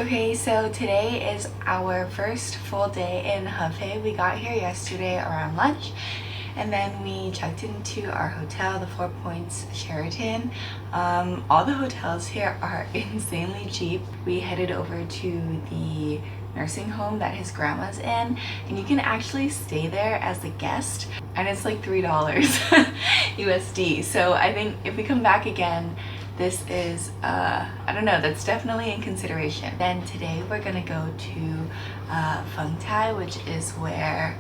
Okay, so today is our first full day in Hefei. We got here yesterday around lunch and then we checked into our hotel, the Four Points Sheraton. All the hotels here are insanely cheap. We headed over to the nursing home that his grandma's in, and you can actually stay there as a guest, and it's like $3 USD. So I think if we come back again, this is I don't know, that's definitely in consideration. Then today we're gonna go to Fengtai, which is where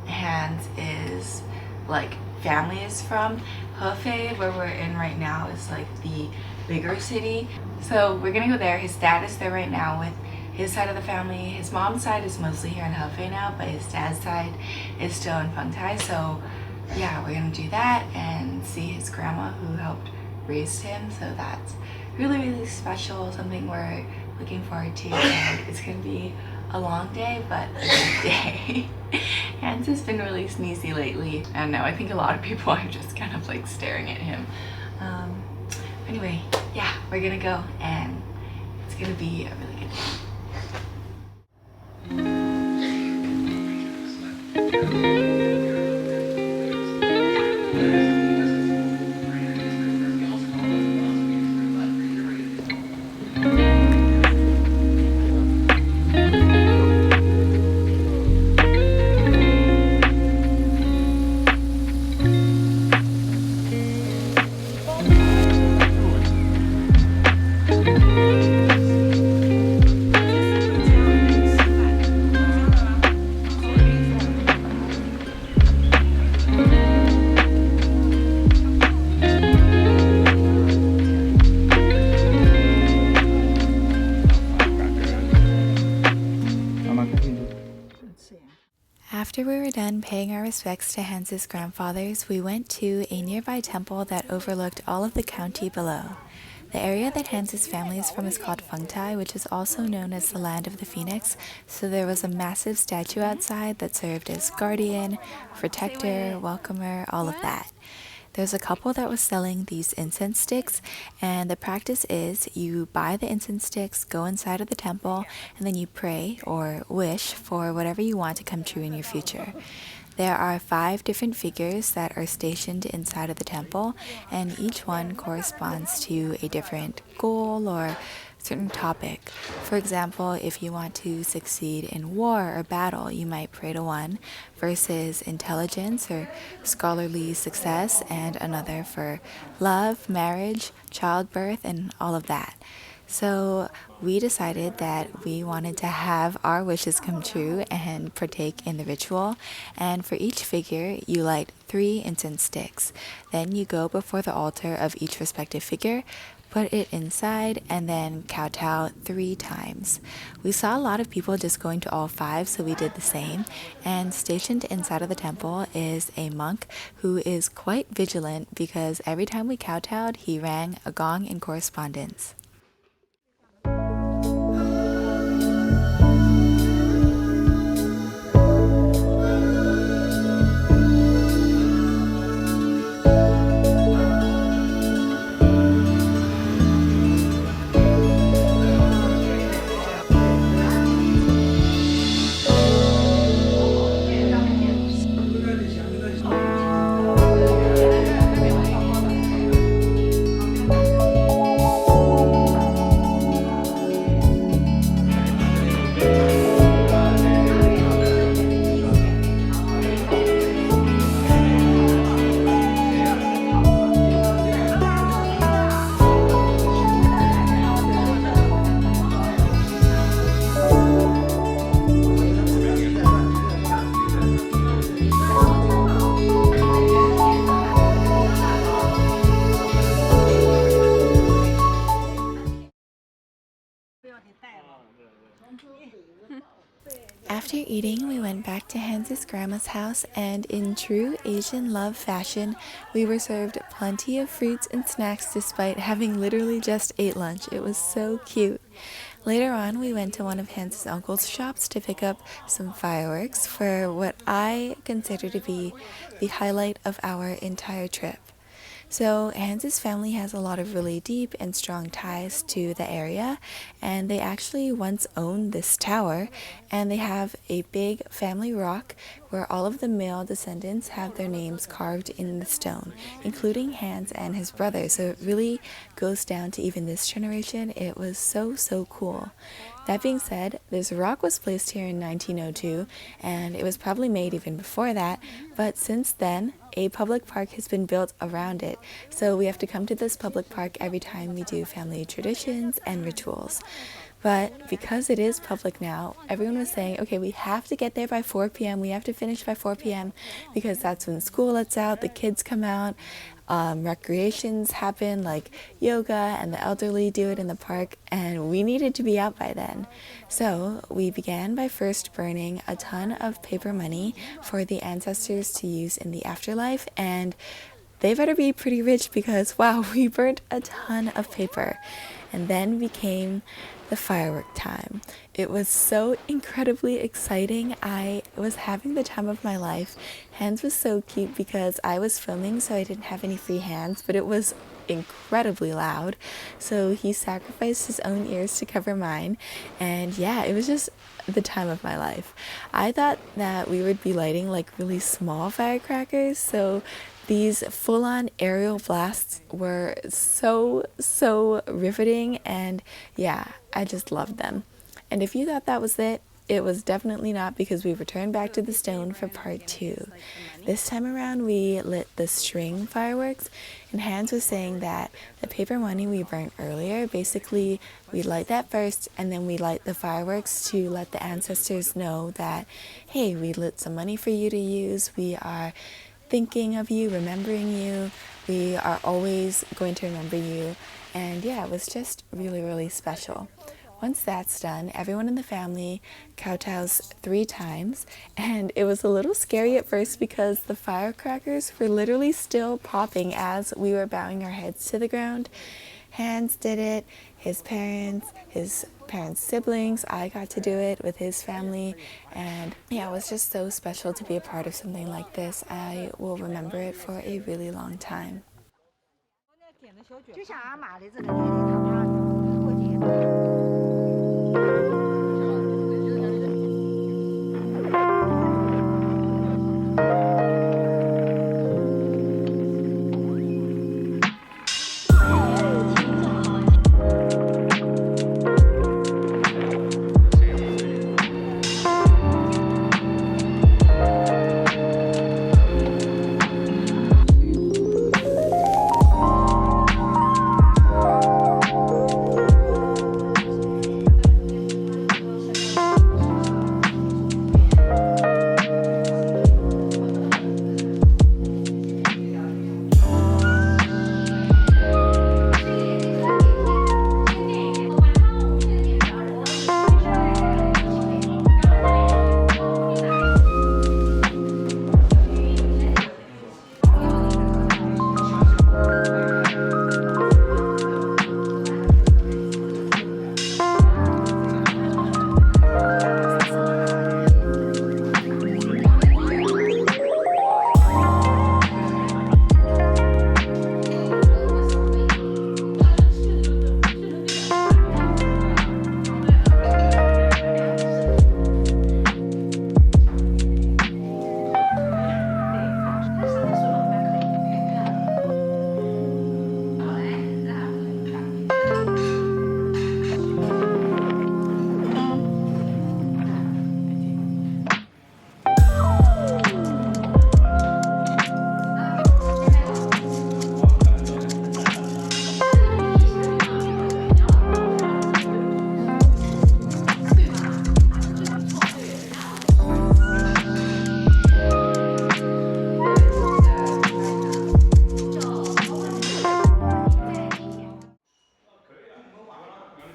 Hans is like family is from. Hefei, where we're in right now, is like the bigger city, so we're gonna go there. His dad is there right now with his side of the family. His mom's side is mostly here in Hefei now, but his dad's side is still in Fengtai. So yeah, we're gonna do that and see his grandma who helped raise him. So that's really special, something we're looking forward to, and it's gonna be a long day but a good day. Hans has been really sneezy lately. I don't know, I think a lot of people are just kind of like staring at him. Anyway, yeah, we're gonna go and it's gonna be a really good day. After we were done paying our respects to Hans's grandfathers, we went to a nearby temple that overlooked all of the county below. The area that Hans's family is from is called Fengtai, which is also known as the Land of the Phoenix, so there was a massive statue outside that served as guardian, protector, welcomer, all of that. There's a couple that was selling these incense sticks, and the practice is you buy the incense sticks, go inside of the temple, and then you pray or wish for whatever you want to come true in your future. There are 5 different figures that are stationed inside of the temple, and each one corresponds to a different goal or certain topic. For example, if you want to succeed in war or battle, you might pray to one, versus intelligence or scholarly success, and another for love, marriage, childbirth, and all of that. So we decided that we wanted to have our wishes come true and partake in the ritual. And for each figure, you light 3 incense sticks. Then you go before the altar of each respective figure, put it inside, and then kowtow 3 times. We saw a lot of people just going to all 5, so we did the same. And stationed inside of the temple is a monk who is quite vigilant because every time we kowtowed, he rang a gong in correspondence. After eating, we went back to Hans's grandma's house, and in true Asian love fashion, we were served plenty of fruits and snacks despite having literally just ate lunch. It was so cute. Later on, we went to one of Hans's uncle's shops to pick up some fireworks for what I consider to be the highlight of our entire trip. So, Hans's family has a lot of really deep and strong ties to the area, and they actually once owned this tower, and they have a big family rock where all of the male descendants have their names carved in the stone, including Hans and his brother. So, it really goes down to even this generation. It was so, so cool. That being said, this rock was placed here in 1902, and it was probably made even before that, but since then, a public park has been built around it. So we have to come to this public park every time we do family traditions and rituals. But because it is public now, everyone was saying, okay, we have to get there by 4 p.m. We have to finish by 4 p.m. because that's when school lets out, the kids come out, recreations happen like yoga, and the elderly do it in the park, and we needed to be out by then. So we began by first burning a ton of paper money for the ancestors to use in the afterlife, and they better be pretty rich because wow, we burnt a ton of paper. And then became the firework time. It was so incredibly exciting. I was having the time of my life. Hans was so cute because I was filming, so I didn't have any free hands, but it was incredibly loud. So he sacrificed his own ears to cover mine. And yeah, it was just the time of my life. I thought that we would be lighting like really small firecrackers, so these full-on aerial blasts were so riveting, and yeah, I just loved them. And if you thought that was it was definitely not, because we returned back to the stone for part 2. This time around we lit the string fireworks, and Hans was saying that the paper money we burnt earlier, basically we light that first and then we light the fireworks to let the ancestors know that, hey, we lit some money for you to use, we are thinking of you, remembering you, we are always going to remember you. And yeah, it was just really special. Once that's done, everyone in the family kowtows 3 times, and it was a little scary at first because the firecrackers were literally still popping as we were bowing our heads to the ground. Hans did it, his parents siblings, I got to do it with his family, and yeah, it was just so special to be a part of something like this. I will remember it for a really long time.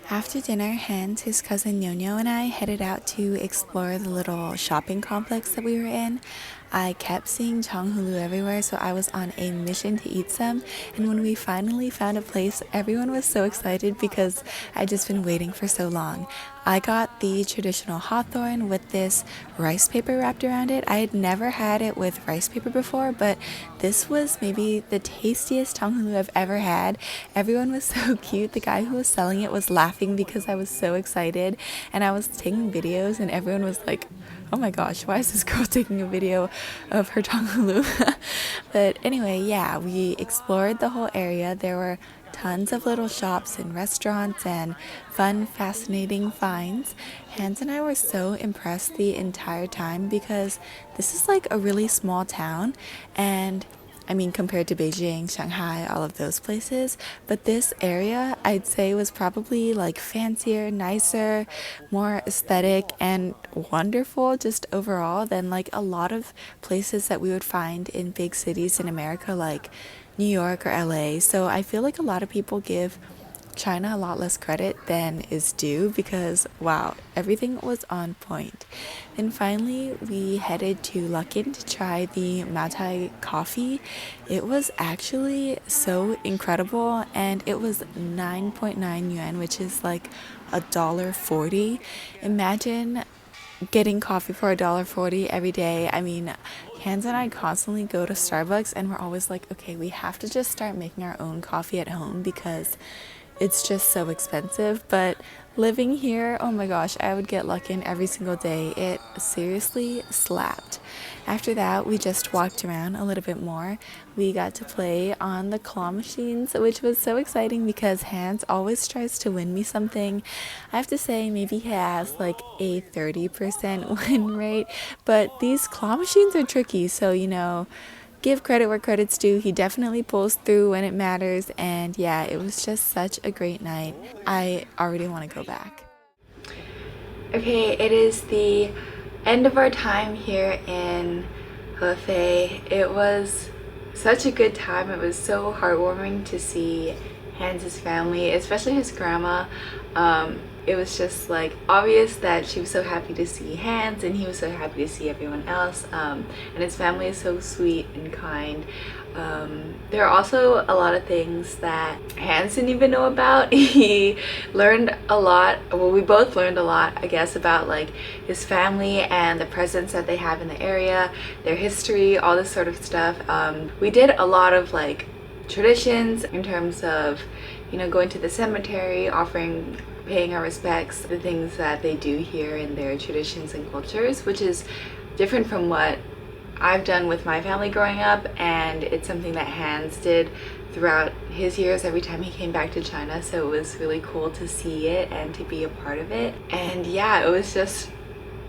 After dinner, Hans, his cousin Nyonya, and I headed out to explore the little shopping complex that we were in. I kept seeing changhulu everywhere, so I was on a mission to eat some. And when we finally found a place, everyone was so excited because I'd just been waiting for so long. I got the traditional hawthorn with this rice paper wrapped around it. I had never had it with rice paper before, but this was maybe the tastiest changhulu I've ever had. Everyone was so cute. The guy who was selling it was laughing because I was so excited, and I was taking videos, and everyone was like, oh my gosh, why is this girl taking a video of her changhulu? But anyway, yeah, we explored the whole area. There were tons of little shops and restaurants and fun, fascinating finds. Hans and I were so impressed the entire time because this is like a really small town, and I mean, compared to Beijing, Shanghai, all of those places. But this area, I'd say, was probably like fancier, nicer, more aesthetic, and wonderful just overall than like a lot of places that we would find in big cities in America, like New York or LA. So I feel like a lot of people give China a lot less credit than is due because wow, everything was on point. Then finally, we headed to Luckin to try the Matai coffee. It was actually so incredible, and it was 9.9 yuan, which is like $1.40. Imagine getting coffee for $1.40 every day. I mean, Hans and I constantly go to Starbucks, and we're always like, okay, we have to just start making our own coffee at home because it's just so expensive. But living here, oh my gosh, I would get Luckin every single day. It seriously slapped. After that, we just walked around a little bit more. We got to play on the claw machines, which was so exciting because Hans always tries to win me something. I have to say, maybe he has like a 30% win rate, but these claw machines are tricky, so give credit where credit's due. He definitely pulls through when it matters, and yeah, it was just such a great night. I already want to go back. Okay, it is the end of our time here in Hefei. It was such a good time. It was so heartwarming to see Hans's family, especially his grandma. It was just like obvious that she was so happy to see Hans, and he was so happy to see everyone else. And his family is so sweet and kind. There are also a lot of things that Hans didn't even know about. He learned a lot, well, we both learned a lot, I guess, about like his family and the presence that they have in the area, their history, all this sort of stuff. We did a lot of like traditions in terms of, going to the cemetery, paying our respects, the things that they do here in their traditions and cultures, which is different from what I've done with my family growing up, and it's something that Hans did throughout his years every time he came back to China. So it was really cool to see it and to be a part of it. And yeah, it was just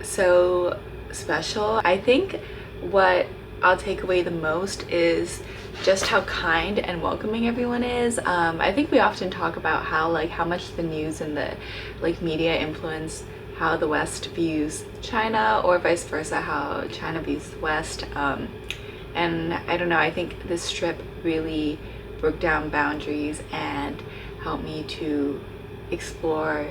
so special. I think what I'll take away the most is just how kind and welcoming everyone is. I think we often talk about how much the news and the media influence how the West views China, or vice versa, how China views the West. And I don't know, I think this trip really broke down boundaries and helped me to explore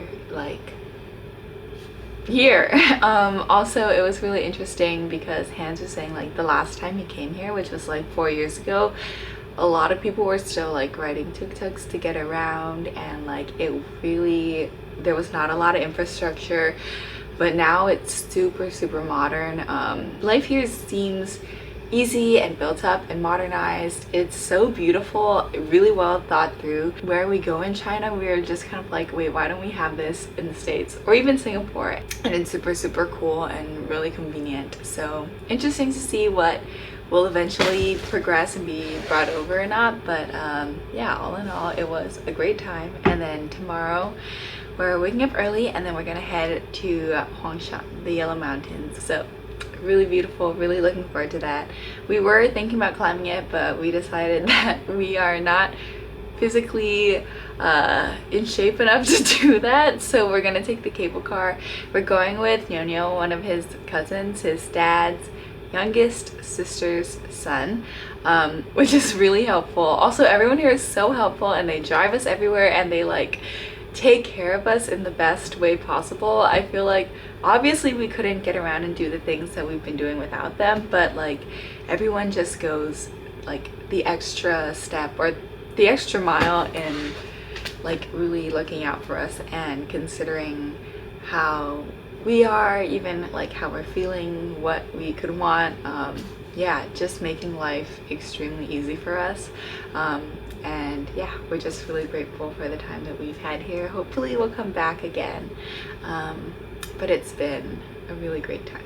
here. Also, it was really interesting because Hans was saying the last time he came here, which was 4 years ago, a lot of people were still riding tuk-tuks to get around, and there was not a lot of infrastructure, but now it's super modern. Life here seems easy and built up and modernized. It's so beautiful, really well thought through. Where we go in China, we are just kind of wait, why don't we have this in the States or even Singapore? And it's super cool and really convenient. So interesting to see what will eventually progress and be brought over or not. But yeah, all in all, it was a great time. And then tomorrow we're waking up early, and then we're gonna head to Huangshan, the Yellow Mountains. So really beautiful, really looking forward to that. We were thinking about climbing it, but we decided that we are not physically in shape enough to do that, so we're gonna take the cable car. We're going with Nyo, one of his cousins, his dad's youngest sister's son, which is really helpful. Also, everyone here is so helpful, and they drive us everywhere, and they take care of us in the best way possible. I feel like obviously we couldn't get around and do the things that we've been doing without them, but like everyone just goes like the extra step or the extra mile in like really looking out for us and considering how we are, even like how we're feeling, what we could want. Yeah, just making life extremely easy for us. And yeah, we're just really grateful for the time that we've had here. Hopefully we'll come back again. But it's been a really great time.